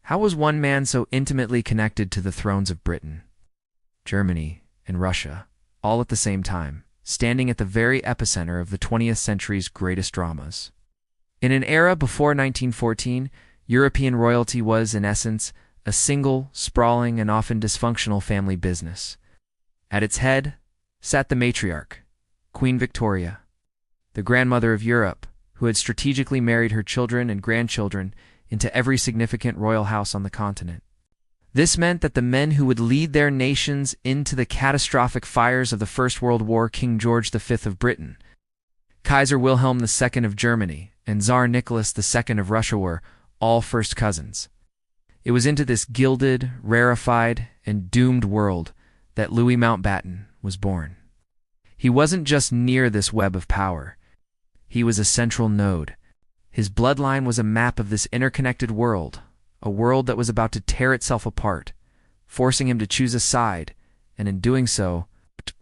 How was one man so intimately connected to the thrones of Britain, Germany, and Russia, all at the same time, standing at the very epicenter of the 20th century's greatest dramas? In an era before 1914, European royalty was, in essence, a single, sprawling, and often dysfunctional family business. At its head sat the matriarch, Queen Victoria, the grandmother of Europe, who had strategically married her children and grandchildren into every significant royal house on the continent. This meant that the men who would lead their nations into the catastrophic fires of the First World War, King George V of Britain, Kaiser Wilhelm II of Germany, and Tsar Nicholas II of Russia, were all first cousins. It was into this gilded, rarefied, and doomed world that Louis Mountbatten was born. He wasn't just near this web of power. He was a central node. His bloodline was a map of this interconnected world, a world that was about to tear itself apart, forcing him to choose a side, and in doing so,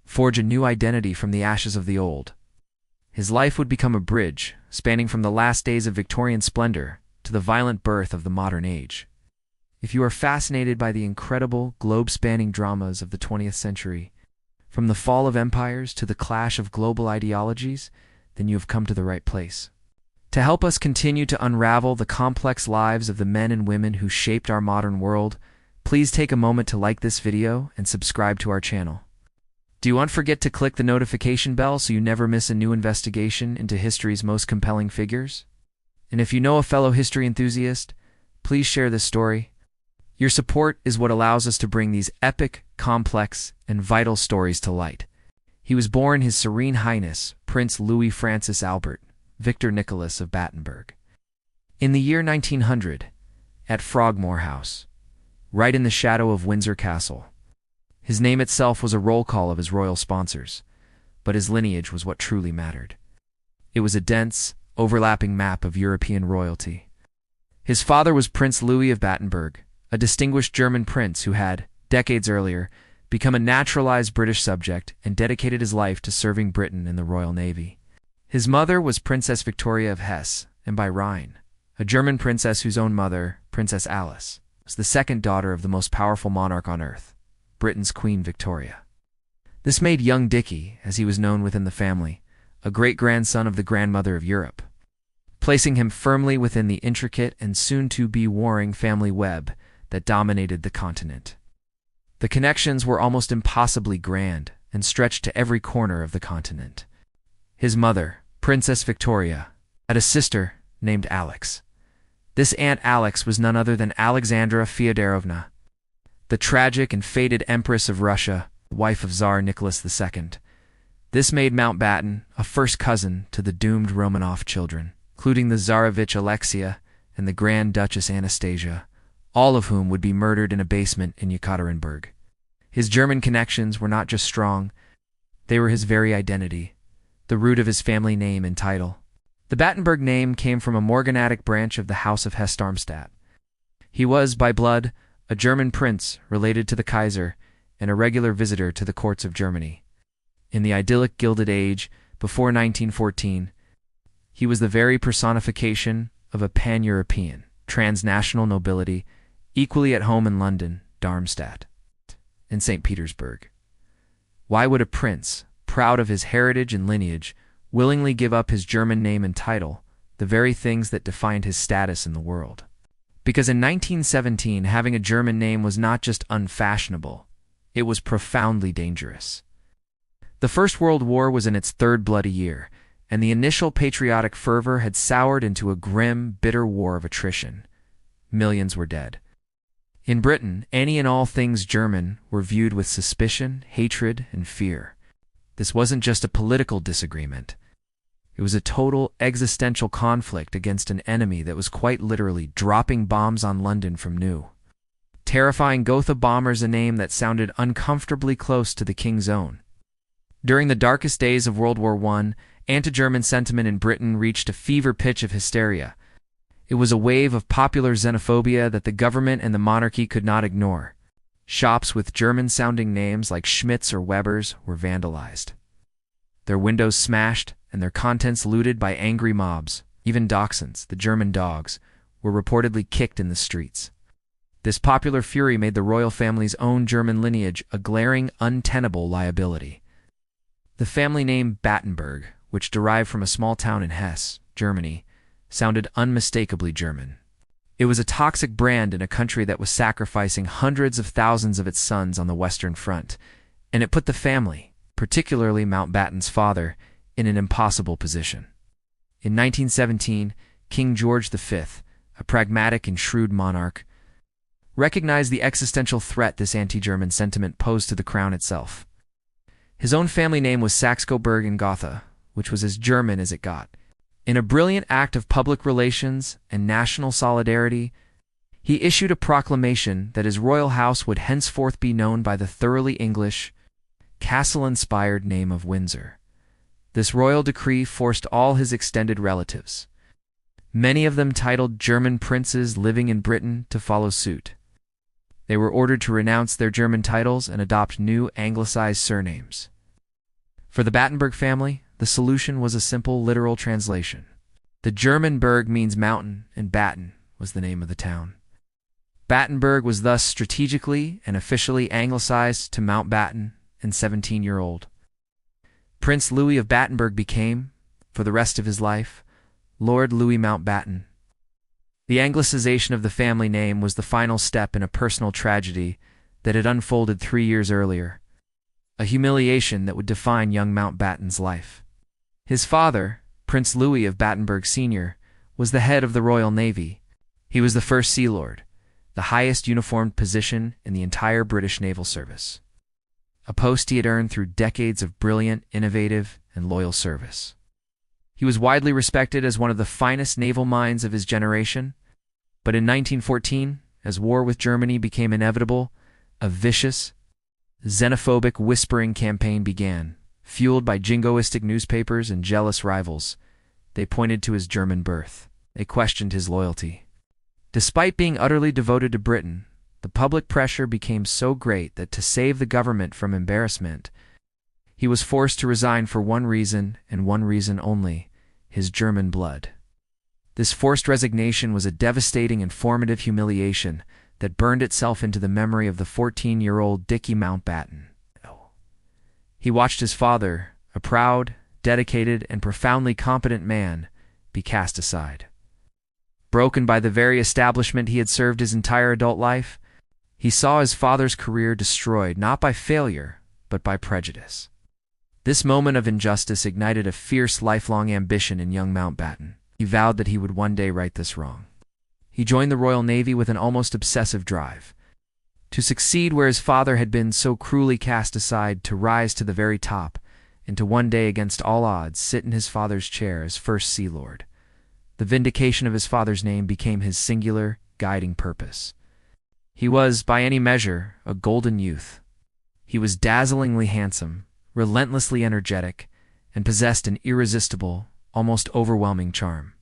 forge a new identity from the ashes of the old. His life would become a bridge, spanning from the last days of Victorian splendor to the violent birth of the modern age. If you are fascinated by the incredible, globe-spanning dramas of the 20th century, from the fall of empires to the clash of global ideologies, then you have come to the right place. To help us continue to unravel the complex lives of the men and women who shaped our modern world, please take a moment to like this video and subscribe to our channel. Do you forget to click the notification bell so you never miss a new investigation into history's most compelling figures? And if you know a fellow history enthusiast, please share this story. Your support is what allows us to bring these epic, complex, and vital stories to light. He was born His Serene Highness, Prince Louis Francis Albert, Victor Nicholas of Battenberg, in the year 1900, at Frogmore House, right in the shadow of Windsor Castle. His name itself was a roll call of his royal sponsors, but his lineage was what truly mattered. It was a dense, overlapping map of European royalty. His father was Prince Louis of Battenberg, a distinguished German prince who had, decades earlier, become a naturalized British subject and dedicated his life to serving Britain in the Royal Navy. His mother was Princess Victoria of Hesse and by Rhine, a German princess whose own mother, Princess Alice, was the second daughter of the most powerful monarch on earth, Britain's Queen Victoria. This made young Dickie, as he was known within the family, a great-grandson of the grandmother of Europe, placing him firmly within the intricate and soon-to-be warring family web that dominated the continent. The connections were almost impossibly grand and stretched to every corner of the continent. His mother, Princess Victoria, had a sister named Alex. This Aunt Alex was none other than Alexandra Fyodorovna, the tragic and fated Empress of Russia, wife of Tsar Nicholas II. This made Mountbatten a first cousin to the doomed Romanov children, including the Tsarevich Alexia and the Grand Duchess Anastasia, all of whom would be murdered in a basement in Yekaterinburg. His German connections were not just strong, they were his very identity, the root of his family name and title. The Battenberg name came from a morganatic branch of the House of Hesse-Darmstadt. He was, by blood, a German prince related to the Kaiser and a regular visitor to the courts of Germany. In the idyllic Gilded Age, before 1914, he was the very personification of a pan-European, transnational nobility, equally at home in London, Darmstadt, and St. Petersburg. Why would a prince, proud of his heritage and lineage, willingly give up his German name and title, the very things that defined his status in the world? Because in 1917, having a German name was not just unfashionable, it was profoundly dangerous. The First World War was in its third bloody year, and the initial patriotic fervor had soured into a grim, bitter war of attrition. Millions were dead. In Britain, any and all things German were viewed with suspicion, hatred, and fear. This wasn't just a political disagreement. It was a total existential conflict against an enemy that was quite literally dropping bombs on London from new. Terrifying Gotha bombers, a name that sounded uncomfortably close to the king's own. During the darkest days of World War I, anti-German sentiment in Britain reached a fever pitch of hysteria. It was a wave of popular xenophobia that the government and the monarchy could not ignore. Shops with German-sounding names like Schmidt's or Weber's were vandalized, their windows smashed, and their contents looted by angry mobs. Even dachshunds, the German dogs, were reportedly kicked in the streets. This popular fury made the royal family's own German lineage a glaring, untenable liability. The family name Battenberg, which derived from a small town in Hesse, Germany, sounded unmistakably German. It was a toxic brand in a country that was sacrificing hundreds of thousands of its sons on the Western Front, and it put the family, particularly Mountbatten's father, in an impossible position. In 1917, King George V, a pragmatic and shrewd monarch, recognized the existential threat this anti-German sentiment posed to the crown itself. His own family name was Saxe-Coburg in Gotha, which was as German as it got. In a brilliant act of public relations and national solidarity, he issued a proclamation that his royal house would henceforth be known by the thoroughly English, castle-inspired name of Windsor. This royal decree forced all his extended relatives, many of them titled German princes living in Britain, to follow suit. They were ordered to renounce their German titles and adopt new anglicized surnames. For the Battenberg family, the solution was a simple literal translation. The German Berg means mountain, and Batten was the name of the town. Battenberg was thus strategically and officially anglicized to Mountbatten and 17-year-old. Prince Louis of Battenberg became, for the rest of his life, Lord Louis Mountbatten. The anglicization of the family name was the final step in a personal tragedy that had unfolded 3 years earlier, a humiliation that would define young Mountbatten's life. His father, Prince Louis of Battenberg Sr., was the head of the Royal Navy. He was the first Sea Lord, the highest uniformed position in the entire British naval service, a post he had earned through decades of brilliant, innovative, and loyal service. He was widely respected as one of the finest naval minds of his generation, but in 1914, as war with Germany became inevitable, a vicious, xenophobic whispering campaign began. Fueled by jingoistic newspapers and jealous rivals, they pointed to his German birth. They questioned his loyalty. Despite being utterly devoted to Britain, the public pressure became so great that to save the government from embarrassment, he was forced to resign for one reason and one reason only: his German blood. This forced resignation was a devastating and formative humiliation that burned itself into the memory of the 14-year-old Dickie Mountbatten. He watched his father, a proud, dedicated, and profoundly competent man, be cast aside. Broken by the very establishment he had served his entire adult life, he saw his father's career destroyed not by failure, but by prejudice. This moment of injustice ignited a fierce, lifelong ambition in young Mountbatten. He vowed that he would one day right this wrong. He joined the Royal Navy with an almost obsessive drive. To succeed where his father had been so cruelly cast aside, to rise to the very top, and to one day, against all odds, sit in his father's chair as First Sea Lord. The vindication of his father's name became his singular, guiding purpose. He was, by any measure, a golden youth. He was dazzlingly handsome, relentlessly energetic, and possessed an irresistible, almost overwhelming charm.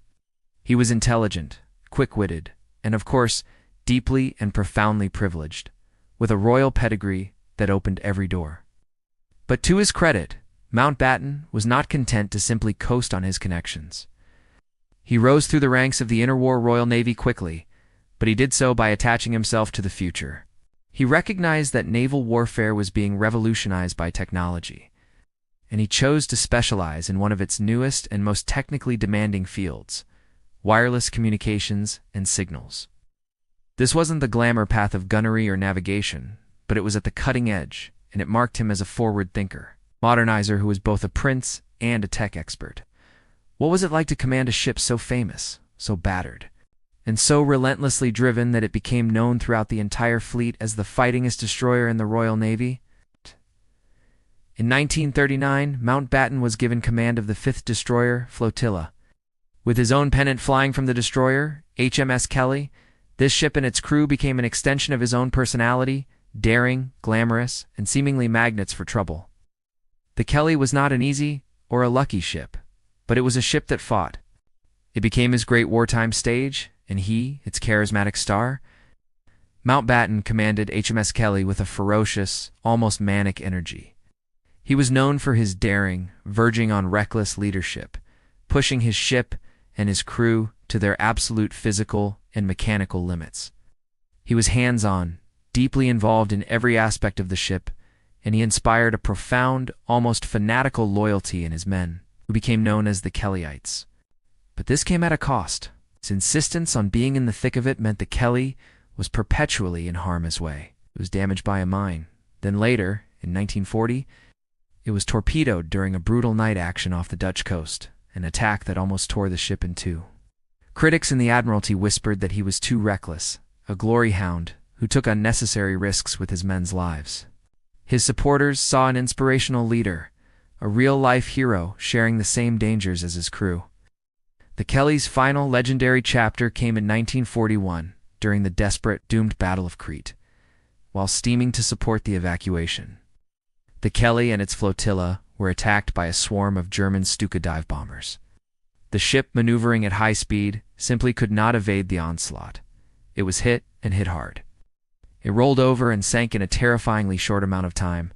He was intelligent, quick-witted, and, of course, deeply and profoundly privileged, with a royal pedigree that opened every door. But to his credit, Mountbatten was not content to simply coast on his connections. He rose through the ranks of the interwar Royal Navy quickly, but he did so by attaching himself to the future. He recognized that naval warfare was being revolutionized by technology, and he chose to specialize in one of its newest and most technically demanding fields: wireless communications and signals. This wasn't the glamour path of gunnery or navigation, but it was at the cutting edge, and it marked him as a forward thinker, modernizer who was both a prince and a tech expert. What was it like to command a ship so famous, so battered, and so relentlessly driven that it became known throughout the entire fleet as the fightingest destroyer in the Royal Navy? In 1939, Mountbatten was given command of the 5th Destroyer Flotilla. With his own pennant flying from the destroyer, HMS Kelly, this ship and its crew became an extension of his own personality, daring, glamorous, and seemingly magnets for trouble. The Kelly was not an easy or a lucky ship, but it was a ship that fought. It became his great wartime stage, and he, its charismatic star. Mountbatten commanded HMS Kelly with a ferocious, almost manic energy. He was known for his daring, verging on reckless leadership, pushing his ship and his crew to their absolute physical and mechanical limits. He was hands-on, deeply involved in every aspect of the ship, and he inspired a profound, almost fanatical loyalty in his men, who became known as the Kellyites. But this came at a cost. His insistence on being in the thick of it meant the Kelly was perpetually in harm's way. It was damaged by a mine. Then later, in 1940, it was torpedoed during a brutal night action off the Dutch coast, an attack that almost tore the ship in two. Critics in the Admiralty whispered that he was too reckless, a glory hound who took unnecessary risks with his men's lives. His supporters saw an inspirational leader, a real-life hero sharing the same dangers as his crew. The Kelly's final legendary chapter came in 1941, during the desperate, doomed Battle of Crete, while steaming to support the evacuation. The Kelly and its flotilla were attacked by a swarm of German Stuka dive bombers. The ship, maneuvering at high speed, simply could not evade the onslaught. It was hit, and hit hard. It rolled over and sank in a terrifyingly short amount of time.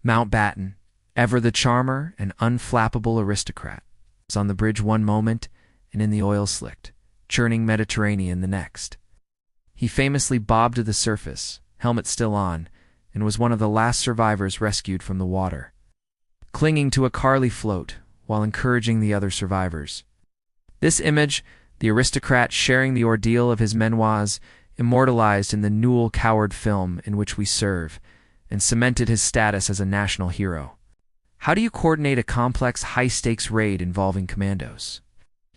Mountbatten, ever the charmer and unflappable aristocrat, was on the bridge one moment and in the oil-slicked, churning Mediterranean the next. He famously bobbed to the surface, helmet still on, and was one of the last survivors rescued from the water, clinging to a Carly float while encouraging the other survivors. This image, the aristocrat sharing the ordeal of his memoirs, immortalized in the Newell Coward film In Which We Serve, and cemented his status as a national hero. How do you coordinate a complex, high-stakes raid involving commandos?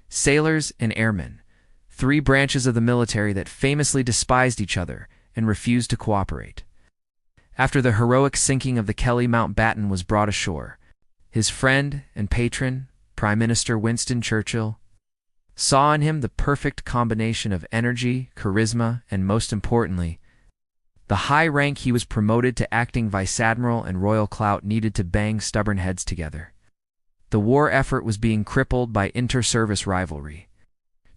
Sailors and airmen, three branches of the military that famously despised each other and refused to cooperate. After the heroic sinking of the Kelly, Mountbatten was brought ashore. His friend and patron, Prime Minister Winston Churchill, saw in him the perfect combination of energy, charisma, and most importantly, the high rank he was promoted to acting vice-admiral and royal clout needed to bang stubborn heads together. The war effort was being crippled by inter-service rivalry.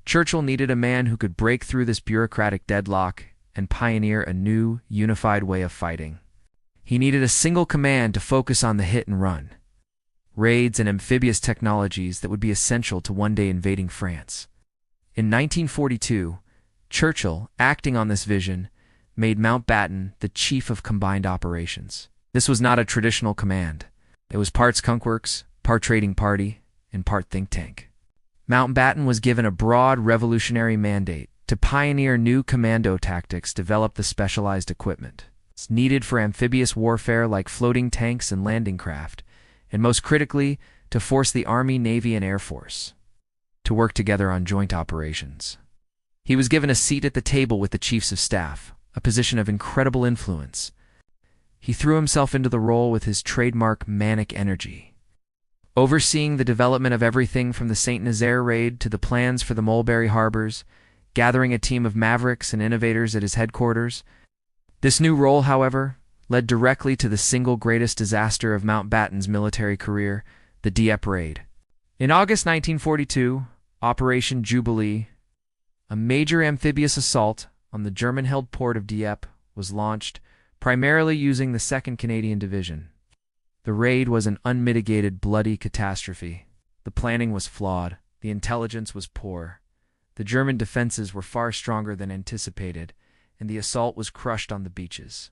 Churchill needed a man who could break through this bureaucratic deadlock and pioneer a new, unified way of fighting. He needed a single command to focus on the hit and run, raids and amphibious technologies that would be essential to one day invading France. In 1942, Churchill, acting on this vision, made Mountbatten the Chief of Combined Operations. This was not a traditional command. It was part skunkworks, part trading party, and part think tank. Mountbatten was given a broad revolutionary mandate to pioneer new commando tactics, develop the specialized equipment needed for amphibious warfare like floating tanks and landing craft, and most critically, to force the Army, Navy, and Air Force to work together on joint operations. He was given a seat at the table with the Chiefs of Staff, a position of incredible influence. He threw himself into the role with his trademark manic energy, overseeing the development of everything from the St. Nazaire raid to the plans for the Mulberry Harbors, gathering a team of mavericks and innovators at his headquarters. This new role, however, led directly to the single greatest disaster of Mountbatten's military career, the Dieppe raid. In August 1942, Operation Jubilee, a major amphibious assault on the German-held port of Dieppe, was launched, primarily using the 2nd Canadian Division. The raid was an unmitigated, bloody catastrophe. The planning was flawed, the intelligence was poor, the German defenses were far stronger than anticipated, and the assault was crushed on the beaches.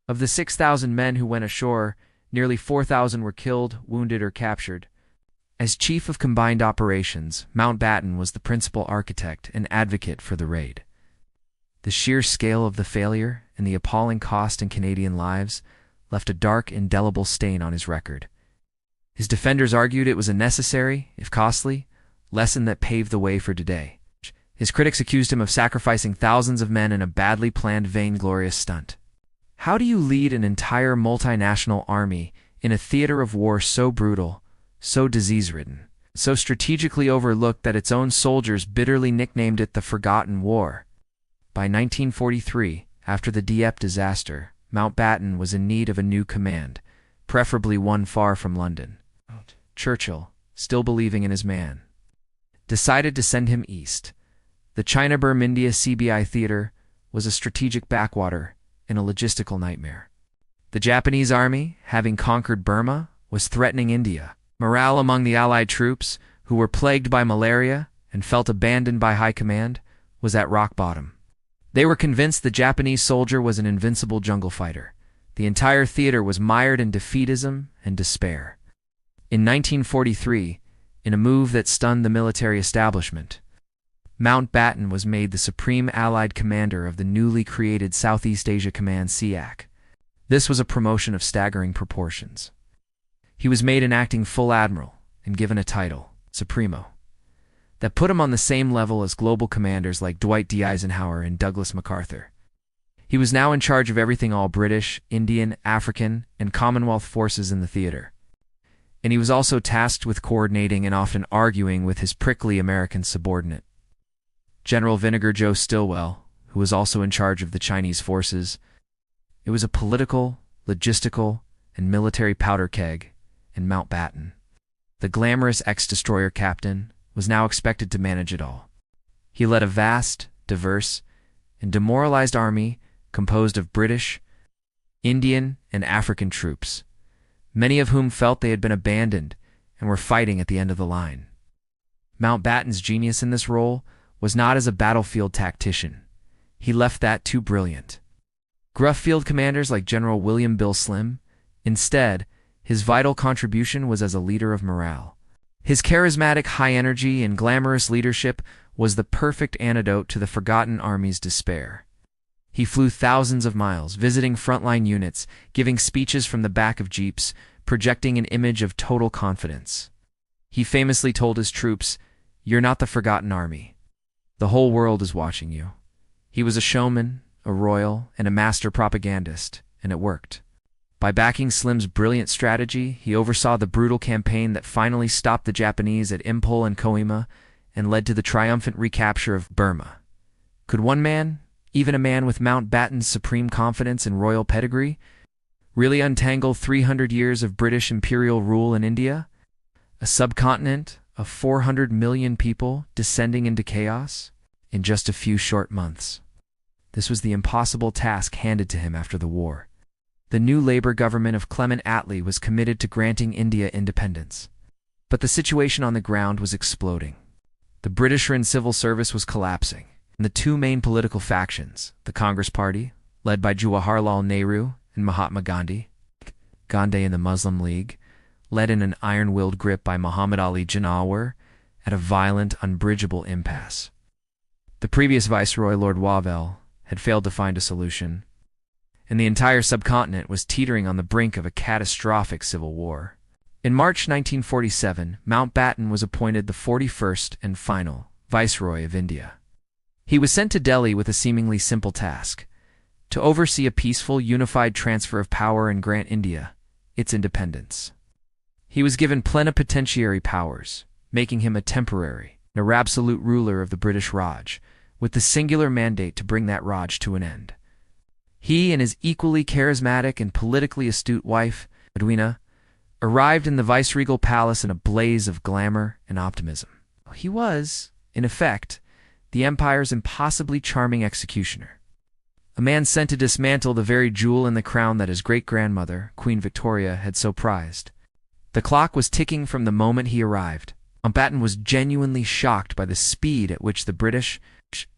Of the 6,000 men who went ashore, nearly 4,000 were killed, wounded, or captured. As Chief of Combined Operations, Mountbatten was the principal architect and advocate for the raid. The sheer scale of the failure and the appalling cost in Canadian lives left a dark, indelible stain on his record. His defenders argued it was a necessary, if costly, lesson that paved the way for today. His critics accused him of sacrificing thousands of men in a badly planned, vainglorious stunt. How do you lead an entire multinational army in a theater of war so brutal, so disease-ridden, so strategically overlooked that its own soldiers bitterly nicknamed it the Forgotten War? By 1943, after the Dieppe disaster, Mountbatten was in need of a new command, preferably one far from London. Churchill, still believing in his man, decided to send him east. The China-Burma-India CBI theater was a strategic backwater and a logistical nightmare. The Japanese army, having conquered Burma, was threatening India. Morale among the Allied troops, who were plagued by malaria and felt abandoned by high command, was at rock bottom. They were convinced the Japanese soldier was an invincible jungle fighter. The entire theater was mired in defeatism and despair. In 1943, in a move that stunned the military establishment, Mountbatten was made the Supreme Allied Commander of the newly created Southeast Asia Command SEAC. This was a promotion of staggering proportions. He was made an acting full admiral and given a title, Supremo, that put him on the same level as global commanders like Dwight D. Eisenhower and Douglas MacArthur. He was now in charge of everything all British, Indian, African, and Commonwealth forces in the theater. And he was also tasked with coordinating and often arguing with his prickly American subordinate, General Vinegar Joe Stilwell, who was also in charge of the Chinese forces. It was a political, logistical, and military powder keg, and Mountbatten, the glamorous ex-destroyer captain, was now expected to manage it all. He led a vast, diverse, and demoralized army composed of British, Indian, and African troops, many of whom felt they had been abandoned and were fighting at the end of the line. Mountbatten's genius in this role was not as a battlefield tactician. He left that too brilliant. Gruff field commanders like General William Bill Slim. Instead, his vital contribution was as a leader of morale. His charismatic high energy and glamorous leadership was the perfect antidote to the forgotten army's despair. He flew thousands of miles, visiting frontline units, giving speeches from the back of jeeps, projecting an image of total confidence. He famously told his troops, "You're not the forgotten army. The whole world is watching you." He was a showman, a royal, and a master propagandist, and it worked. By backing Slim's brilliant strategy, he oversaw the brutal campaign that finally stopped the Japanese at Impol and Koima and led to the triumphant recapture of Burma. Could one man, even a man with Mountbatten's supreme confidence and royal pedigree, really untangle 300 years of British imperial rule in India? A subcontinent of 400 million people descending into chaos in just a few short months. This was the impossible task handed to him after the war. The new Labour government of Clement Attlee was committed to granting India independence. But the situation on the ground was exploding. The British civil service was collapsing, and the two main political factions, the Congress Party, led by Jawaharlal Nehru and Mahatma Gandhi, Gandhi and the Muslim League, led in an iron-willed grip by Muhammad Ali Jinnah, were at a violent, unbridgeable impasse. The previous viceroy, Lord Louis, had failed to find a solution, and the entire subcontinent was teetering on the brink of a catastrophic civil war. In March 1947, Mountbatten was appointed the 41st and final Viceroy of India. He was sent to Delhi with a seemingly simple task: to oversee a peaceful, unified transfer of power and grant India its independence. He was given plenipotentiary powers, making him a temporary, nor absolute ruler of the British Raj, with the singular mandate to bring that Raj to an end. He and his equally charismatic and politically astute wife, Edwina, arrived in the viceregal palace in a blaze of glamour and optimism. He was, in effect, the empire's impossibly charming executioner, a man sent to dismantle the very jewel in the crown that his great-grandmother, Queen Victoria, had so prized. The clock was ticking from the moment he arrived. Mountbatten was genuinely shocked by the speed at which the British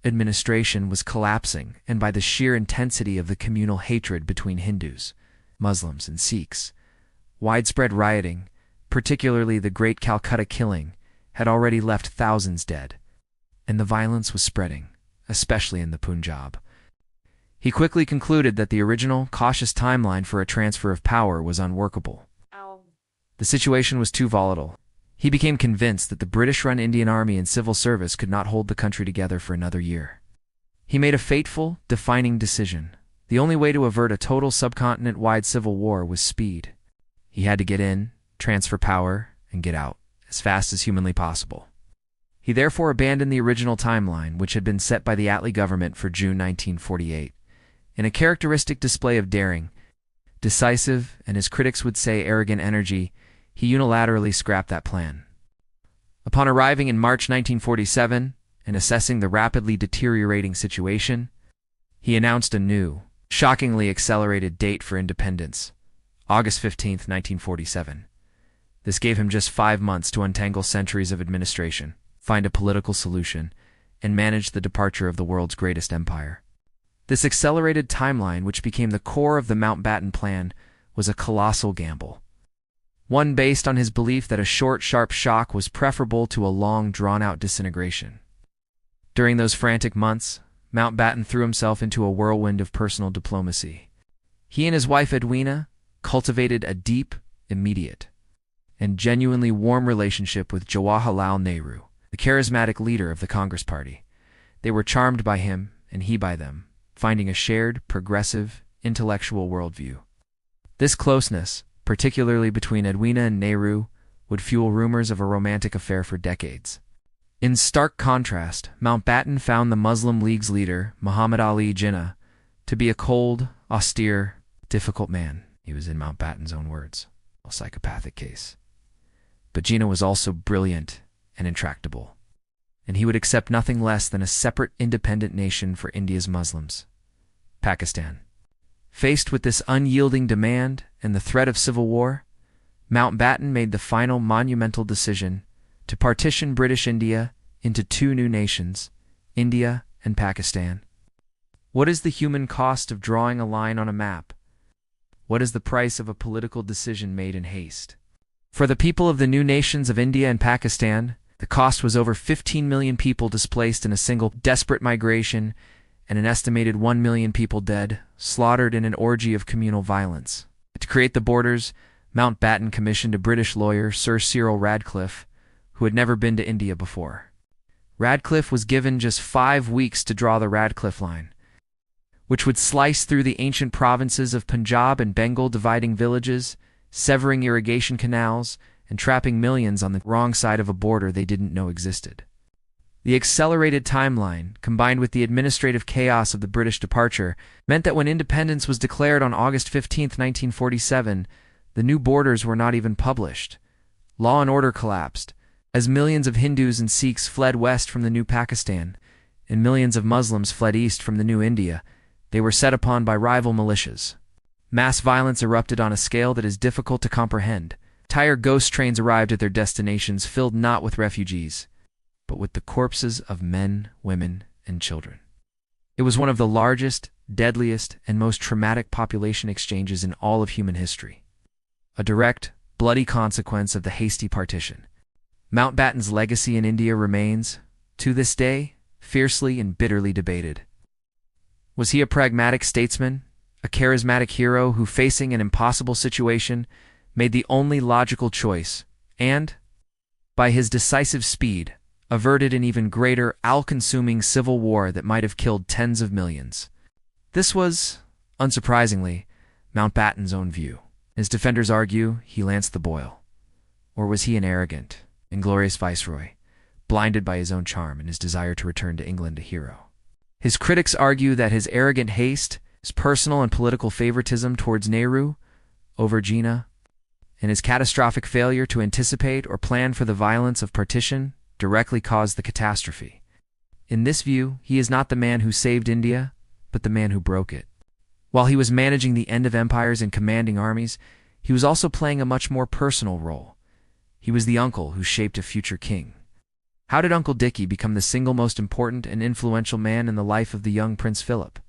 administration was collapsing and by the sheer intensity of the communal hatred between Hindus, Muslims, and Sikhs. Widespread rioting, particularly the Great Calcutta Killing, had already left thousands dead, and the violence was spreading, especially in the Punjab. He quickly concluded that the original, cautious timeline for a transfer of power was unworkable. The situation was too volatile. He became convinced that the British-run Indian Army and civil service could not hold the country together for another year. He made a fateful, defining decision. The only way to avert a total subcontinent-wide civil war was speed. He had to get in, transfer power, and get out, as fast as humanly possible. He therefore abandoned the original timeline, which had been set by the Attlee government for June 1948. In a characteristic display of daring, decisive, and as critics would say, arrogant energy, he unilaterally scrapped that plan. Upon arriving in March 1947 and assessing the rapidly deteriorating situation, he announced a new, shockingly accelerated date for independence, August 15, 1947. This gave him just 5 months to untangle centuries of administration, find a political solution, and manage the departure of the world's greatest empire. This accelerated timeline, which became the core of the Mountbatten Plan, was a colossal gamble. One based on his belief that a short, sharp shock was preferable to a long, drawn-out disintegration. During those frantic months, Mountbatten threw himself into a whirlwind of personal diplomacy. He and his wife Edwina cultivated a deep, immediate, and genuinely warm relationship with Jawaharlal Nehru, the charismatic leader of the Congress Party. They were charmed by him, and he by them, finding a shared, progressive, intellectual worldview. This closeness, particularly between Edwina and Nehru, would fuel rumors of a romantic affair for decades. In stark contrast, Mountbatten found the Muslim League's leader, Muhammad Ali Jinnah, to be a cold, austere, difficult man. He was, in Mountbatten's own words, a psychopathic case. But Jinnah was also brilliant and intractable, and he would accept nothing less than a separate independent nation for India's Muslims, Pakistan. Faced with this unyielding demand and the threat of civil war, Mountbatten made the final monumental decision to partition British India into two new nations, India and Pakistan. What is the human cost of drawing a line on a map? What is the price of a political decision made in haste? For the people of the new nations of India and Pakistan, the cost was over 15 million people displaced in a single desperate migration and an estimated 1 million people dead, slaughtered in an orgy of communal violence. To create the borders, Mountbatten commissioned a British lawyer, Sir Cyril Radcliffe, who had never been to India before. Radcliffe was given just 5 weeks to draw the Radcliffe Line, which would slice through the ancient provinces of Punjab and Bengal, dividing villages, severing irrigation canals, and trapping millions on the wrong side of a border they didn't know existed. The accelerated timeline, combined with the administrative chaos of the British departure, meant that when independence was declared on August 15, 1947, the new borders were not even published. Law and order collapsed, as millions of Hindus and Sikhs fled west from the new Pakistan, and millions of Muslims fled east from the new India. They were set upon by rival militias. Mass violence erupted on a scale that is difficult to comprehend. Entire ghost trains arrived at their destinations, filled not with refugees, but with the corpses of men, women, and children. It was one of the largest, deadliest, and most traumatic population exchanges in all of human history. A direct, bloody consequence of the hasty partition. Mountbatten's legacy in India remains, to this day, fiercely and bitterly debated. Was he a pragmatic statesman, a charismatic hero who, facing an impossible situation, made the only logical choice, and, by his decisive speed, averted an even greater, all-consuming civil war that might have killed tens of millions? This was, unsurprisingly, Mountbatten's own view. His defenders argue he lanced the boil. Or was he an arrogant, inglorious viceroy, blinded by his own charm and his desire to return to England a hero? His critics argue that his arrogant haste, his personal and political favoritism towards Nehru over Jinnah, and his catastrophic failure to anticipate or plan for the violence of partition directly caused the catastrophe. In this view, he is not the man who saved India, but the man who broke it. While he was managing the end of empires and commanding armies, he was also playing a much more personal role. He was the uncle who shaped a future king. How did Uncle Dickie become the single most important and influential man in the life of the young Prince Philip?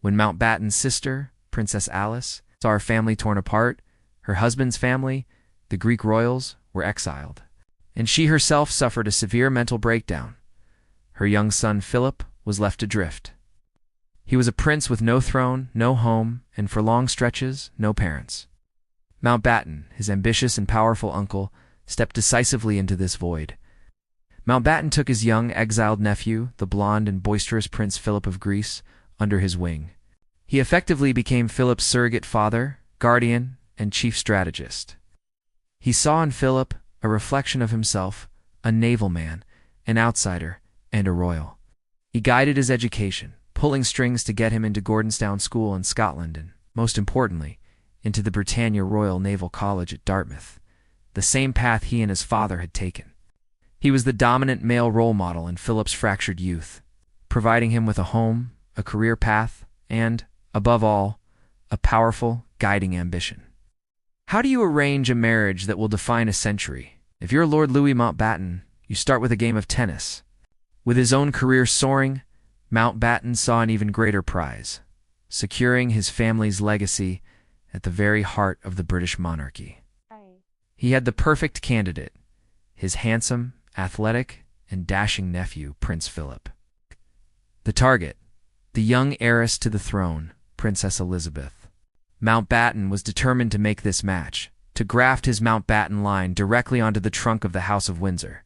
When Mountbatten's sister, Princess Alice, saw her family torn apart, her husband's family, the Greek royals, were exiled, and she herself suffered a severe mental breakdown. Her young son Philip was left adrift. He was a prince with no throne, no home, and for long stretches, no parents. Mountbatten, his ambitious and powerful uncle, stepped decisively into this void. Mountbatten took his young, exiled nephew, the blond and boisterous Prince Philip of Greece, under his wing. He effectively became Philip's surrogate father, guardian, and chief strategist. He saw in Philip a reflection of himself, a naval man, an outsider, and a royal. He guided his education, pulling strings to get him into Gordonstoun School in Scotland and, most importantly, into the Britannia Royal Naval College at Dartmouth, the same path he and his father had taken. He was the dominant male role model in Philip's fractured youth, providing him with a home, a career path, and, above all, a powerful, guiding ambition. How do you arrange a marriage that will define a century? If you're Lord Louis Mountbatten, you start with a game of tennis. With his own career soaring, Mountbatten saw an even greater prize, securing his family's legacy at the very heart of the British monarchy. He had the perfect candidate, his handsome, athletic, and dashing nephew, Prince Philip. The target, the young heiress to the throne, Princess Elizabeth. Mountbatten was determined to make this match, to graft his Mountbatten line directly onto the trunk of the House of Windsor.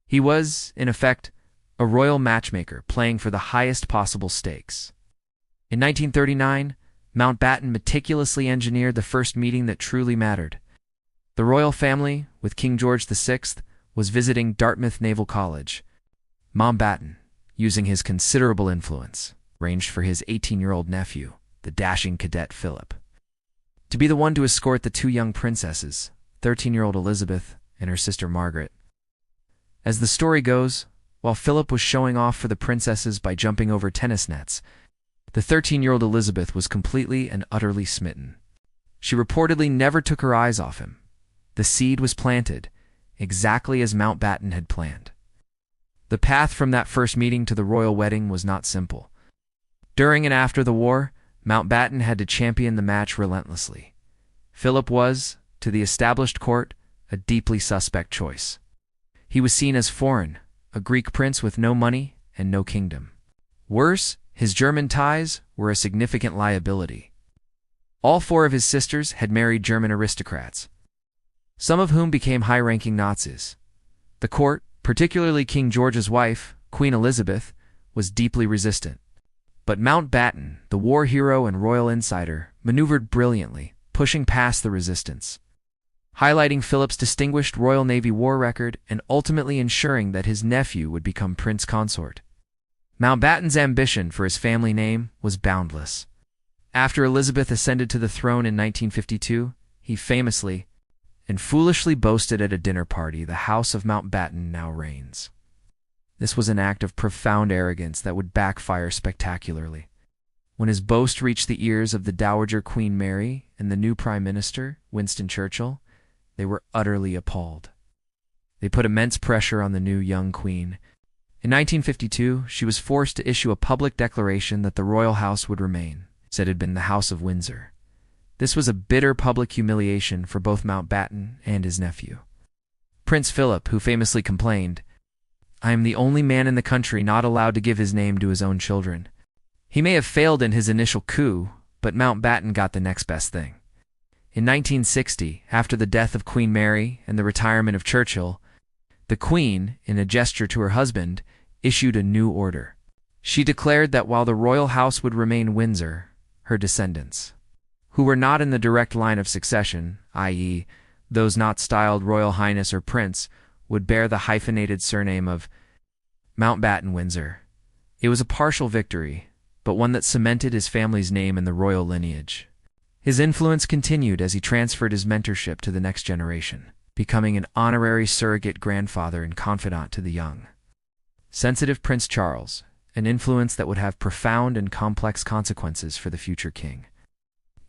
He was, in effect, a royal matchmaker playing for the highest possible stakes. In 1939, Mountbatten meticulously engineered the first meeting that truly mattered. The royal family, with King George VI, was visiting Dartmouth Naval College. Mountbatten, using his considerable influence, arranged for his 18-year-old nephew, the dashing cadet Philip, to be the one to escort the two young princesses, 13-year-old Elizabeth and her sister Margaret. As the story goes, while Philip was showing off for the princesses by jumping over tennis nets, the 13-year-old Elizabeth was completely and utterly smitten. She reportedly never took her eyes off him. The seed was planted, exactly as Mountbatten had planned. The path from that first meeting to the royal wedding was not simple. During and after the war, Mountbatten had to champion the match relentlessly. Philip was, to the established court, a deeply suspect choice. He was seen as foreign, a Greek prince with no money and no kingdom. Worse, his German ties were a significant liability. All four of his sisters had married German aristocrats, some of whom became high-ranking Nazis. The court, particularly King George's wife, Queen Elizabeth, was deeply resistant. But Mountbatten, the war hero and royal insider, maneuvered brilliantly, pushing past the resistance, highlighting Philip's distinguished Royal Navy war record and ultimately ensuring that his nephew would become prince consort. Mountbatten's ambition for his family name was boundless. After Elizabeth ascended to the throne in 1952, he famously and foolishly boasted at a dinner party, "The House of Mountbatten now reigns." This was an act of profound arrogance that would backfire spectacularly. When his boast reached the ears of the Dowager Queen Mary and the new Prime Minister, Winston Churchill, they were utterly appalled. They put immense pressure on the new young queen. In 1952, she was forced to issue a public declaration that the royal house would remain, as it had been the House of Windsor. This was a bitter public humiliation for both Mountbatten and his nephew. Prince Philip, who famously complained, "I am the only man in the country not allowed to give his name to his own children." He may have failed in his initial coup, but Mountbatten got the next best thing. In 1960, after the death of Queen Mary and the retirement of Churchill, the Queen, in a gesture to her husband, issued a new order. She declared that while the royal house would remain Windsor, her descendants, who were not in the direct line of succession, i.e., those not styled Royal Highness or Prince, would bear the hyphenated surname of Mountbatten Windsor. It was a partial victory, but one that cemented his family's name in the royal lineage. His influence continued as he transferred his mentorship to the next generation, becoming an honorary surrogate grandfather and confidant to the young, sensitive Prince Charles, an influence that would have profound and complex consequences for the future king.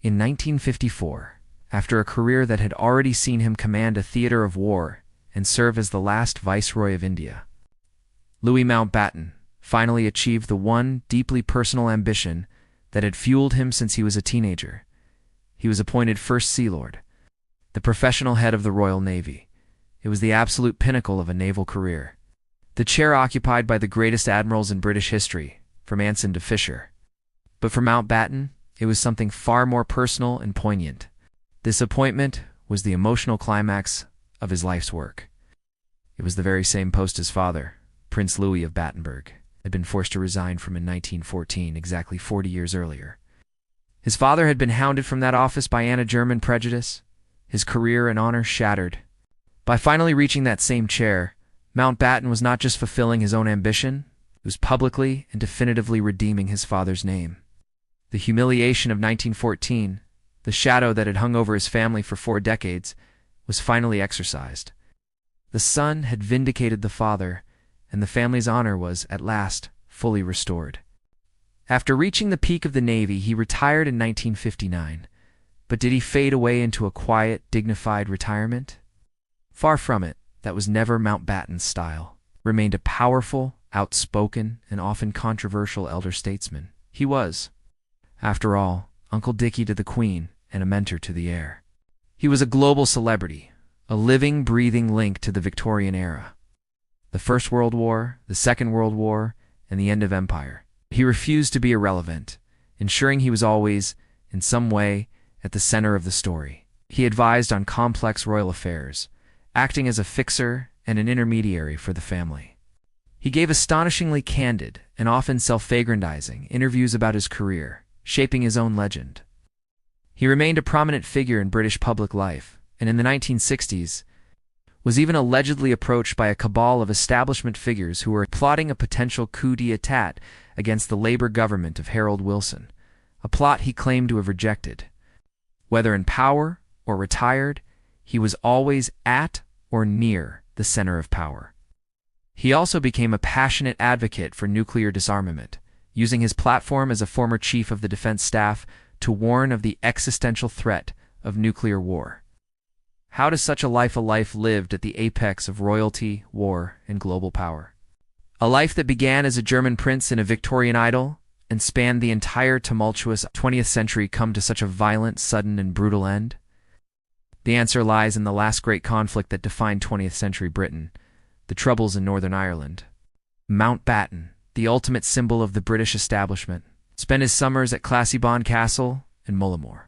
In 1954, after a career that had already seen him command a theater of war and serve as the last Viceroy of India, Louis Mountbatten finally achieved the one deeply personal ambition that had fueled him since he was a teenager. He was appointed First Sea Lord, the professional head of the Royal Navy. It was the absolute pinnacle of a naval career, the chair occupied by the greatest admirals in British history, from Anson to Fisher. But for Mountbatten, it was something far more personal and poignant. This appointment was the emotional climax of his life's work. It was the very same post his father, Prince Louis of Battenberg, had been forced to resign from in 1914, exactly 40 years earlier. His father had been hounded from that office by anti-German prejudice, his career and honor shattered. By finally reaching that same chair, Mountbatten was not just fulfilling his own ambition, he was publicly and definitively redeeming his father's name. The humiliation of 1914, the shadow that had hung over his family for 4 decades, was finally exorcised. The son had vindicated the father, and the family's honor was, at last, fully restored. After reaching the peak of the Navy, he retired in 1959. But did he fade away into a quiet, dignified retirement? Far from it. That was never Mountbatten's style. Remained a powerful, outspoken, and often controversial elder statesman. He was, after all, Uncle Dickie to the Queen and a mentor to the heir. He was a global celebrity, a living, breathing link to the Victorian era. The First World War, the Second World War, and the end of empire. He refused to be irrelevant, ensuring he was always, in some way, at the center of the story. He advised on complex royal affairs, acting as a fixer and an intermediary for the family. He gave astonishingly candid and often self-aggrandizing interviews about his career, shaping his own legend. He remained a prominent figure in British public life, and in the 1960s, was even allegedly approached by a cabal of establishment figures who were plotting a potential coup d'etat against the Labour government of Harold Wilson, a plot he claimed to have rejected. Whether in power or retired, he was always at or near the center of power. He also became a passionate advocate for nuclear disarmament, using his platform as a former chief of the defense staff to warn of the existential threat of nuclear war. How does such a life lived at the apex of royalty, war, and global power? A life that began as a German prince in a Victorian idyll and spanned the entire tumultuous 20th century come to such a violent, sudden, and brutal end? The answer lies in the last great conflict that defined 20th century Britain, the Troubles in Northern Ireland. Mountbatten, the ultimate symbol of the British establishment, spent his summers at Classybon Castle in Mullimore,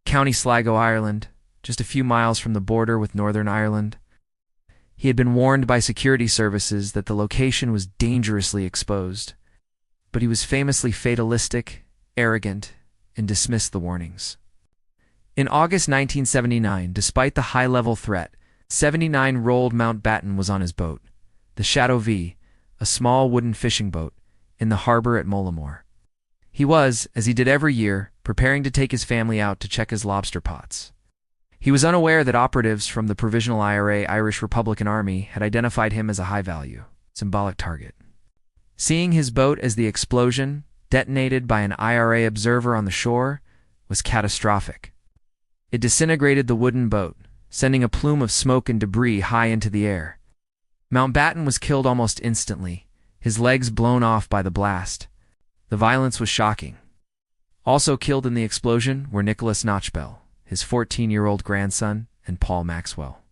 County Sligo, Ireland, just a few miles from the border with Northern Ireland. He had been warned by security services that the location was dangerously exposed, but he was famously fatalistic, arrogant, and dismissed the warnings. In August 1979, despite the high-level threat, 79-year-old Mountbatten was on his boat, the Shadow V, a small wooden fishing boat, in the harbor at Mullimore. He was, as he did every year, preparing to take his family out to check his lobster pots. He was unaware that operatives from the Provisional IRA Irish Republican Army had identified him as a high-value, symbolic target. Seeing his boat as the explosion, detonated by an IRA observer on the shore, was catastrophic. It disintegrated the wooden boat, sending a plume of smoke and debris high into the air. Mountbatten was killed almost instantly, his legs blown off by the blast. The violence was shocking. Also killed in the explosion were Nicholas Notchbell, his 14-year-old grandson, and Paul Maxwell,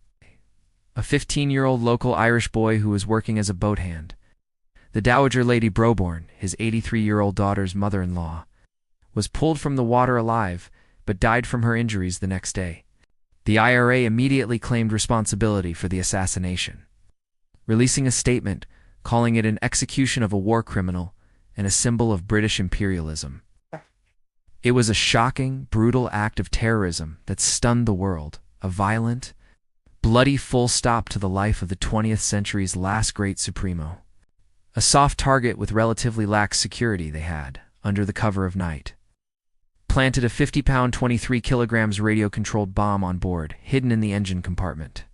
a 15-year-old local Irish boy who was working as a boat hand. The Dowager Lady Broborn, his 83-year-old daughter's mother-in-law, was pulled from the water alive, but died from her injuries the next day. The IRA immediately claimed responsibility for the assassination, releasing a statement calling it an execution of a war criminal and a symbol of British imperialism. It was a shocking, brutal act of terrorism that stunned the world, a violent, bloody full stop to the life of the 20th century's last great Supremo. A soft target with relatively lax security they had, under the cover of night. Planted a 50-pound, 23 kilograms radio-controlled bomb on board, hidden in the engine compartment.